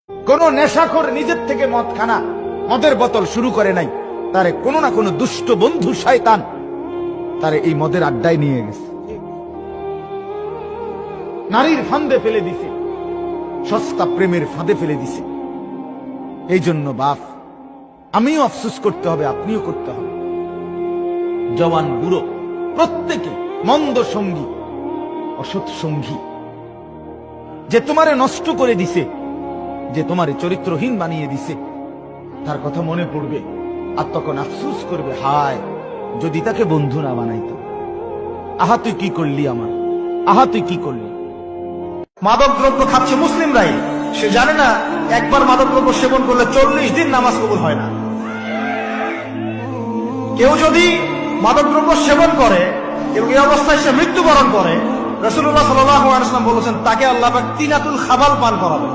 কোন নেশাখোর নিজের থেকে মদ খানা, মদের বোতল শুরু করে নাই, তারে কোনো না কোনো দুষ্ট বন্ধু শয়তান তারে এই মদের আড্ডায় নিয়ে গেছে, নারীর ফাঁদে ফেলে দিছে, সস্তা প্রেমের ফাঁদে ফেলে দিছে। এই জন্য বাপ, আমিও আফসোস করতে হবে, আপনিও করতে হবে। জওয়ান বুড়ো প্রত্যেকে মন্দ সঙ্গী, অসৎ সঙ্গী, যে তোমারে নষ্ট করে দিছে, যে তোমারে চরিত্রহীন বানিয়ে দিছে, তার কথা মনে পড়বে আর তখন আফসোস করবে, হায় যদি তাকে বন্ধু না বানাইতো। আহা তুই কি করলি আমার, আহা তুই কি করলি। মাদক দ্রব্য খাচ্ছে মুসলিমরাই, সে জানে না একবার মাদক দ্রব্য সেবন করলে 40 দিন নামাজ কবুল হয় না। কেউ যদি মাদক দ্রব্য সেবন করে এবং এই অবস্থায় সে মৃত্যুবরণ করে, রাসূলুল্লাহ সাল্লাল্লাহু আলাইহি ওয়াসাল্লাম বলেছেন তাকে আল্লাহ পাক তিনাতুল খাবাল পান করাবে।